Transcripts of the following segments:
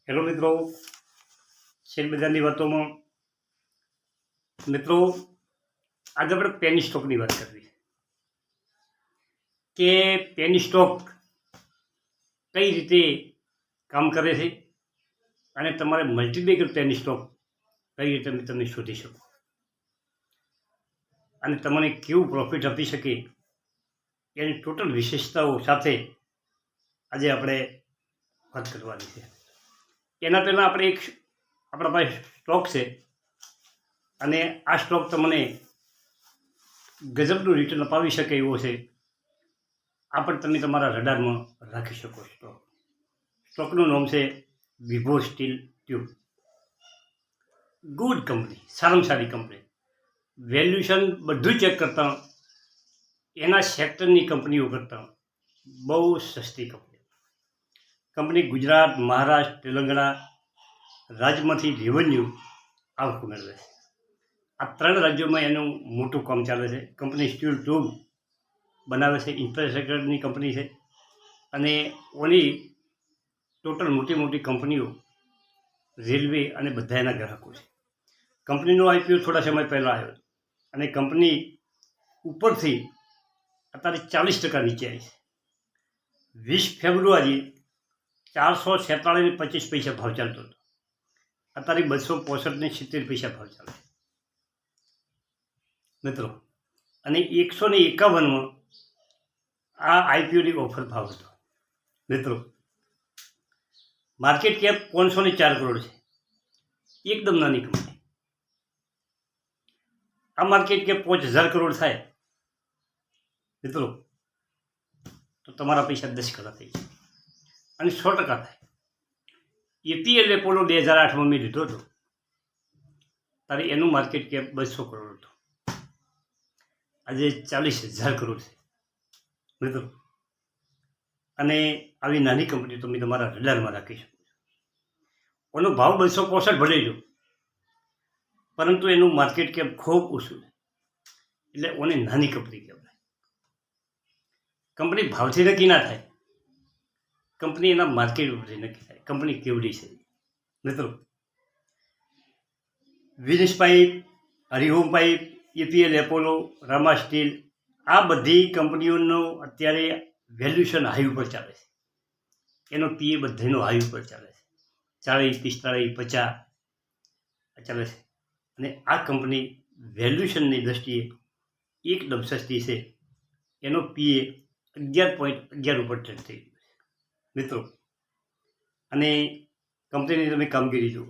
Hello મિત્રો, શેરબજારની વાતોમાં મિત્રો આજે આપણે પેની સ્ટોકની વાત કરવી કે પેની સ્ટોક કઈ રીતે કામ કરે છે અને તમારે મલ્ટીબેગર પેની સ્ટોક કઈ રીતે તમે શોધી શકો અને તમને કેવું પ્રોફિટ આપી શકે એની ટોટલ વિશેષતાઓ સાથે આજે આપણે વાત કરવાની છે. એના પહેલાં આપણે આપણા પાસે સ્ટોક છે અને આ સ્ટોક તમને ગજબનું રિટર્ન અપાવી શકે એવો છે. આ પણ તમે તમારા રડારમાં રાખી શકો. સ્ટોકનું નામ છે વિભો સ્ટીલ ટ્યુબ. ગુડ કંપની, સારામાં સારી કંપની. વેલ્યુશન બધું ચેક કરતાં એના સેક્ટરની કંપનીઓ કરતાં બહુ સસ્તી કંપની ગુજરાત, મહારાષ્ટ્ર, તેલંગાણા રાજ્યમાંથી રેવન્યુ આવક મેળવે છે. આ 3 રાજ્યોમાં એનું મોટું કામ ચાલે છે. કંપની સ્ટીલ ટ્યુબ બનાવે છે, ઇન્ફ્રાસ્ટ્રક્ચરની કંપની છે અને ઓની ટોટલ મોટી મોટી કંપનીઓ રેલવે અને બધા એના ગ્રાહકો છે. કંપનીનો આઈપીઓ થોડા સમય પહેલાં આવ્યો અને કંપની ઉપરથી અત્યારે 40% નીચે આવી છે. 20 ફેબ્રુઆરી 447.25 ભાવ ચાલતો હતો, અત્યારે 265.70 ભાવ ચાલે મિત્રો. અને 151માં આ આઈપીઓની ઓફર ભાવ હતો મિત્રો. માર્કેટ કેપ 504 કરોડ છે, એકદમ નાની કંપની. આ માર્કેટ કેપ 5000 કરોડ થાય મિત્રો તો તમારા પૈસા 10 ગણા થઈ જાય અને 100% થાય. એપીએલ એપોલો 2008માં મેં લીધો હતો ત્યારે એનું માર્કેટ કેપ 200 કરોડ હતું, આજે 40,000 કરોડ છે મિત્રો. અને આવી નાની કંપની તમે તમારા રડારમાં રાખી શકો છો. એનો ભાવ 265 ભલે લો, પરંતુ એનું માર્કેટ કેપ ખૂબ ઓછું છે, એટલે ઓને નાની કંપની કહેવાય. કંપની ભાવથી નક્કી ના થાય, કંપની એના માર્કેટ ઉપરથી નક્કી થાય કંપની કેવડી છે મિત્રો. Vinesh pipe, Hariom pipe, APL Apollo, Rama steel, આ બધી કંપનીઓનો અત્યારે વેલ્યુશન હાઈ ઉપર ચાલે છે. એનો પીએ બધાનો હાઈ ઉપર ચાલે છે, 40, 45, 50 ચાલે છે. અને આ કંપની વેલ્યુશનની દ્રષ્ટિએ એકદમ સસ્તી છે. એનો પીએ 11.11 ઉપર ટ્રેડ થઈ ગયો છે મિત્રો. અને કંપનીની તમે કામગીરી જુઓ.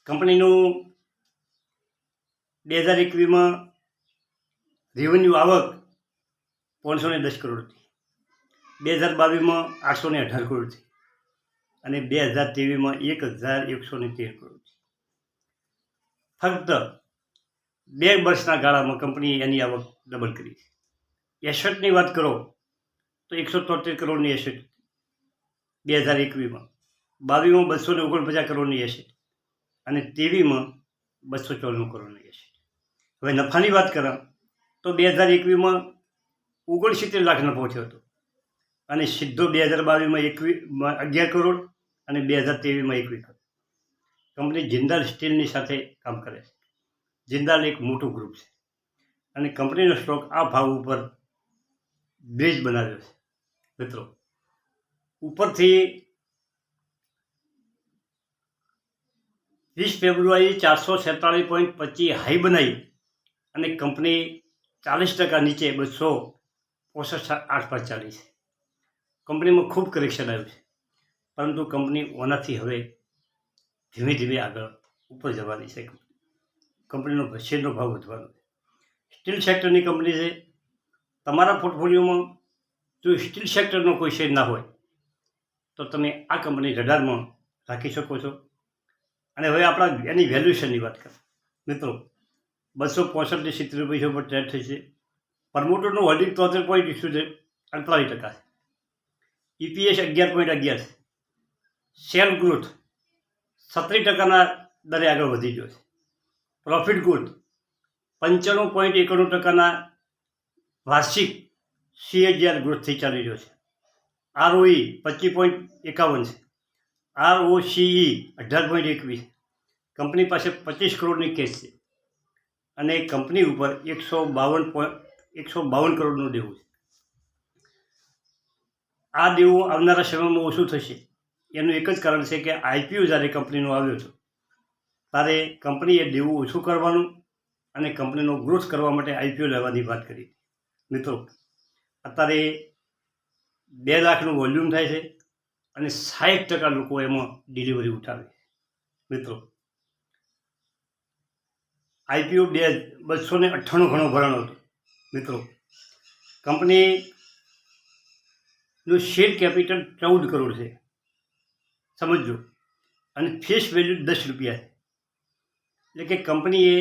કંપનીનું 2021માં રેવન્યુ આવક 510 કરોડ હતી, 2022માં 818 કરોડ હતી અને 2023માં 1113 કરોડ હતી. ફક્ત 2 વર્ષના ગાળામાં કંપનીએ એની આવક ડબલ કરી છે. એસેટની વાત કરો તો 173 કરોડની એસેટ 2021માં, 22માં 249 કરોડની એસેટ અને 23માં 294 કરોડની એસેટ. હવે નફાની વાત કરા તો 2021માં 69 લાખ નફો થયો હતો અને સીધો 2022માં 11 કરોડ અને 2023માં 21 કરોડ. કંપની જિંદાલ સ્ટીલની સાથે કામ કરે છે. જિંદાલ એક મોટું ગ્રુપ છે અને કંપનીનો સ્ટોક આ ભાવ ઉપર બેઝ બનાવ્યો છે મિત્રો. ઉપરથી 20 ફેબ્રુઆરી 447.25 હાઈ બનાવી અને કંપની 40% નીચે 265.8 પર ચાલી છે. કંપનીમાં ખૂબ કરેક્શન આવ્યું છે, પરંતુ કંપની ઓનાથી હવે ધીમે ધીમે આગળ ઉપર જવાની છે. કંપનીનો શેરનો ભાવ વધવાનો છે. સ્ટીલ સેક્ટરની કંપની છે. તમારા પોર્ટફોલિયોમાં જો સ્ટીલ સેક્ટરનો કોઈ શેર ના હોય તો તમે આ કંપની રડારમાં રાખી શકો છો. અને હવે આપણા એની વેલ્યુશનની વાત કરીએ મિત્રો. 265.70 પર ટ્રેડ થઈ છે. પ્રમોટરનું હોલ્ડિંગ 73.48% છે. ઈપીએસ 11.11 છે. શેર ગ્રોથ 37%ના દરે આગળ વધી ગયો છે. પ્રોફિટ ગ્રોથ 95.91%ના વાર્ષિક CAGR ગ્રોથથી ચાલી રહ્યો છે. ROE 25.51 છે ROCE 18.21, કંપની પાસે 25 કરોડની કેશ છે અને કંપની ઉપર 152 કરોડનું દેવું છે. આ દેવું આવનારા સમયમાં ઓછું થશે. એનું એક જ કારણ છે કે IPO જ્યારે કંપનીનો આવ્યો હતો ત્યારે કંપનીએ દેવું ઓછું કરવાનું અને કંપનીનો ગ્રોથ કરવા માટે IPO લેવાની વાત કરી. મિત્રો, અત્યારે 2 લાખનું વોલ્યુમ થાય છે અને 60% લોકો એમાં ડિલિવરી ઉઠાવે છે. મિત્રો, IPO 298 ઘણો ભરાણો હતો. મિત્રો, કંપનીનું શેર કેપિટલ 14 કરોડ છે, સમજો, અને ફેસ વેલ્યુ 10 રૂપિયા છે. એટલે કે કંપનીએ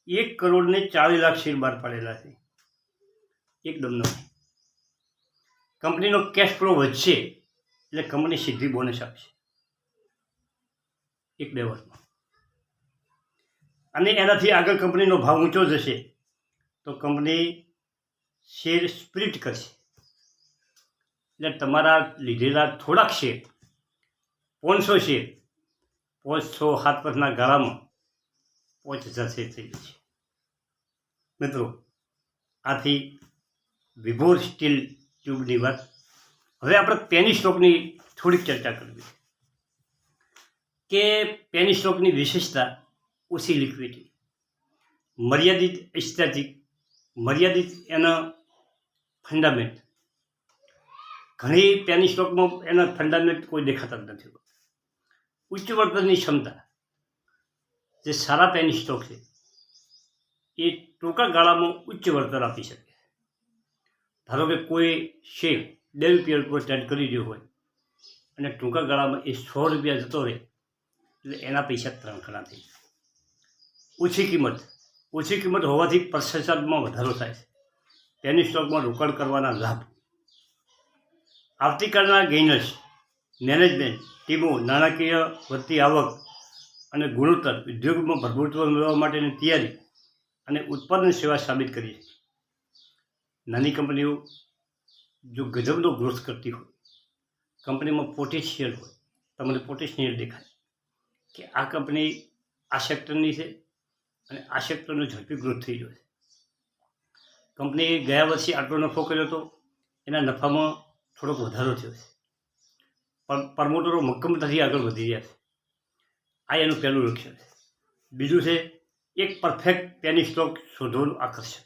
1,40,00,000 શેર બહાર પાડેલા છે એકદમ નવો. કંપનીનો કેશ ફ્લો વધશે એટલે કંપની સીધી બોનસ આપશે 1-2 વર્ષમાં, અને એનાથી આગળ કંપનીનો ભાવ ઊંચો જશે તો કંપની શેર સ્પ્લિટ કરશે. એટલે તમારા લીધેલા થોડાક શેર, 500 શેર, 507 વર્ષના ગાળામાં 5,000 શેર થઈ જશે. મિત્રો, આથી વિભોર સ્ટીલ ટ્યુબની વાત. હવે આપણે પેની સ્ટોકની થોડીક ચર્ચા કરવી કે પેની સ્ટોકની વિશેષતા ઓછી લિક્વિડિટી, મર્યાદિત સ્થિતિ, મર્યાદિત એના ફંડામેન્ટ. ઘણી પેની સ્ટોકમાં એના ફંડામેન્ટ કોઈ દેખાતા જ નથી. ઉચ્ચ વળતરની ક્ષમતા. જે સારા પેની સ્ટોક છે એ ટૂંકા ગાળામાં ઉચ્ચ વળતર આપી શકે. ધારો કે કોઈ શેર 2 રૂપિયા ઉપર ટ્રેડ કરી રહ્યો હોય અને ટૂંકા ગાળામાં એ 100 રૂપિયા જતો રહે એટલે એના પૈસા 3 ગણા થઈ જાય. ઓછી કિંમત હોવાથી પ્રતિસાદમાં વધારો થાય છે. પેની સ્ટોકમાં રોકાણ કરવાના લાભ. આવતીકાલના ગેઇનર્સ, મેનેજમેન્ટ ટીમો નાણાકીય વધતી આવક અને ગુણોત્તર ઉદ્યોગમાં પ્રભુત્વ મેળવવા માટેની તૈયારી અને ઉત્પાદન સેવા સાબિત કરી છે. નાની કંપનીઓ જો ગજબનો ગ્રોથ કરતી હોય, કંપનીમાં પોટેન્શિયલ હોય, તમને પોટેન્શિયલ દેખાય કે આ કંપની આ સેક્ટરની છે અને આ સેક્ટરનો ઝડપી ગ્રોથ થઈ ગયો છે. કંપનીએ ગયા વર્ષે આટલો નફો કર્યો હતો, એના નફામાં થોડોક વધારો થયો છે. પણ પ્રમોટરો મક્કમતાથી આગળ વધી રહ્યા છે. આ એનું પહેલું લક્ષ્ય છે. બીજું છે એક પરફેક્ટ પેની સ્ટોક શોધવાનું આકર્ષણ.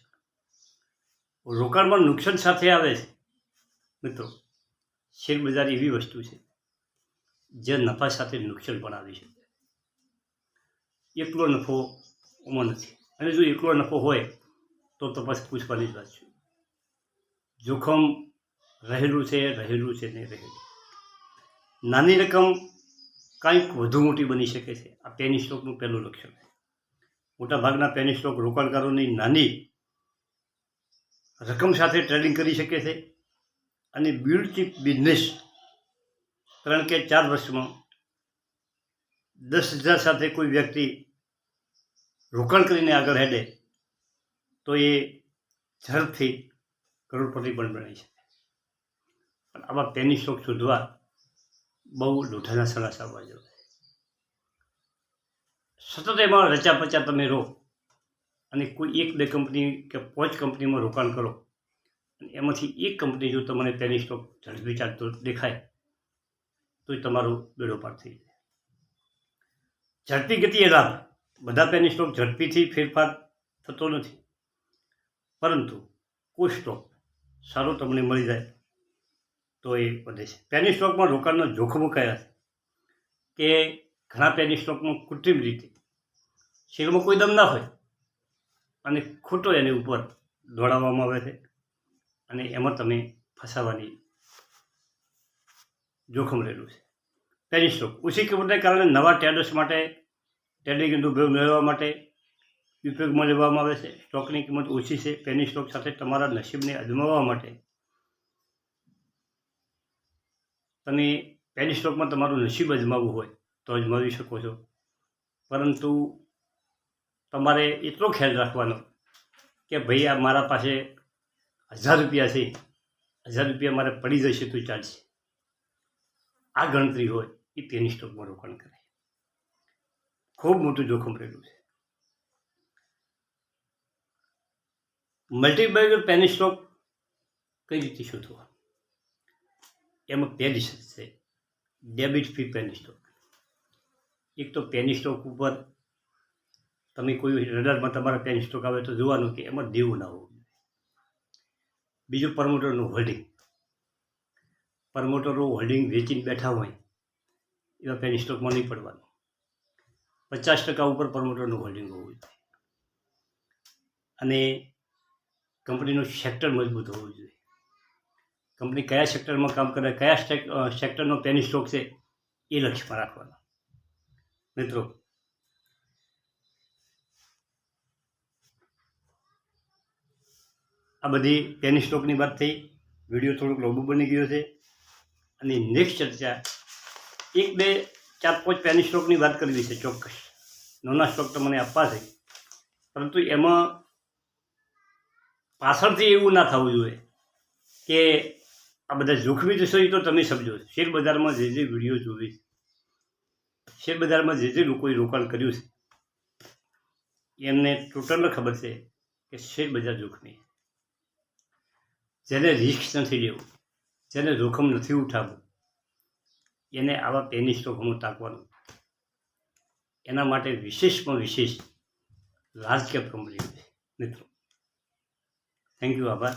રોકાણમાં નુકસાન સાથે આવે છે. મિત્રો, શેર બજાર એવી વસ્તુ છે જે નફા સાથે નુકસાન પણ આવી શકે. એકલો નફો ઓમાં નથી, અને જો એકલો નફો હોય તો તપાસ પૂછવાની જ વાત છે. જોખમ રહેલું છે ને રહેલું. નાની રકમ કંઈક વધુ મોટી બની શકે છે. આ પેની સ્ટોકનું પહેલું લક્ષણ છે. મોટાભાગના પેની સ્ટોક રોકાણકારોની નાની રકમ સાથે ટ્રેડિંગ કરી શકે છે અને બ્લુ ચિપ બિઝનેસ 3 કે 4 વર્ષમાં 10,000 સાથે કોઈ વ્યક્તિ રોકાણ કરીને આગળ હેડે તો એ ઝડપથી કરોડપતિ પણ બની શકે. પણ આવા પેની સ્ટોક શોધવા બહુ લોઢાના સણા સાવવા જેવા છે. સતત એમાં રચા-પચા તમે રહો અને કોઈ 1-2 કંપની કે 5 કંપનીમાં રોકાણ કરો અને એમાંથી એક કંપની જો તમને પેની સ્ટોક ઝડપી ચાલતો દેખાય તો એ તમારો બેડો પાર થઈ જાય. ઝડપી ગતિએ લાભ. બધા પેની સ્ટોક ઝડપીથી ફેરફાર થતો નથી, પરંતુ કોઈ સ્ટોક સારો તમને મળી જાય તો એ વધે છે. પેની સ્ટોકમાં રોકાણના જોખમો કયા છે કે ઘણા પેની સ્ટોકમાં કૃત્રિમ રીતે શેરમાં કોઈ દમ ના હોય અને ખોટો એની ઉપર દોડાવવામાં આવે છે અને એમાં તમે ફસાવાની જોખમ રહેલું છે. પેની સ્ટોક ઓછી કિંમતને કારણે નવા ટ્રેડર્સ માટે ટ્રેડિંગ અનુભવ મેળવવા માટે ઉપયોગમાં લેવામાં આવે છે. સ્ટોકની કિંમત ઓછી છે. પેની સ્ટોક સાથે તમારા નસીબને અજમાવવા માટે તમે પેની સ્ટોકમાં તમારું નસીબ અજમાવવું હોય તો અજમાવી શકો છો, પરંતુ તમારે એટલો ખ્યાલ રાખવાનો કે ભાઈ આ મારા પાસે 1,000 રૂપિયા છે, 1,000 રૂપિયા મારે પડી જશે તો ચાલશે, આ ગણતરી હોય એ પેની સ્ટોકમાં રોકાણ કરે. ખૂબ મોટું જોખમ રહેલું છે. મલ્ટીબેગર પેની સ્ટોક કઈ રીતે શોધવો? એમાં પહેલી શરત છે ડેબિટ ફ્રી પેની સ્ટોક. એક તો પેની સ્ટોક ઉપર તમે કોઈ રડારમાં તમારા પેની સ્ટોક આવે તો જોવાનું કે એમાં દેવું ના હોવું. બીજું પ્રમોટરનું હોલ્ડિંગ. પ્રમોટરો હોલ્ડિંગ વેચીને બેઠા હોય એવા પેની સ્ટોકમાં નહીં પડવાનું. 50% ઉપર પ્રમોટરનું હોલ્ડિંગ હોવું જોઈએ અને કંપનીનું સેક્ટર મજબૂત હોવું જોઈએ. કંપની કયા સેક્ટરમાં કામ કરે, કયા સેક્ટરનો પેની સ્ટોક છે એ લક્ષ્યમાં રાખવાનો. મિત્રો, આ બધી પેની સ્ટોકની વાત થઈ. વિડીયો થોડોક લાંબો બની ગયો છે અને નેક્સ્ટ ચર્ચા 1, 2, 4, 5 પેની સ્ટોકની વાત કરવી છે ચોક્કસ. નાના સ્ટોક તો મને આપવા છે, પરંતુ એમાં પાછળથી એવું ના થવું જોઈએ કે આ બધા જોખમી જશો. એ તો તમે સમજો. શેર બજારમાં જે વિડીયો જોવી, શેર બજારમાં જે લોકોએ રોકાણ કર્યું છે એમને ટોટલ ખબર છે કે શેર બજાર જોખમી. જેને રિસ્ક નથી લેવું, જેને જોખમ નથી ઉઠાવવું, એને આવા પેની સ્ટોકમાં તાકવાનું. એના માટે વિશેષમાં વિશેષ લાર્જ કેપ કંપની છે મિત્રો. Thank you. આભાર.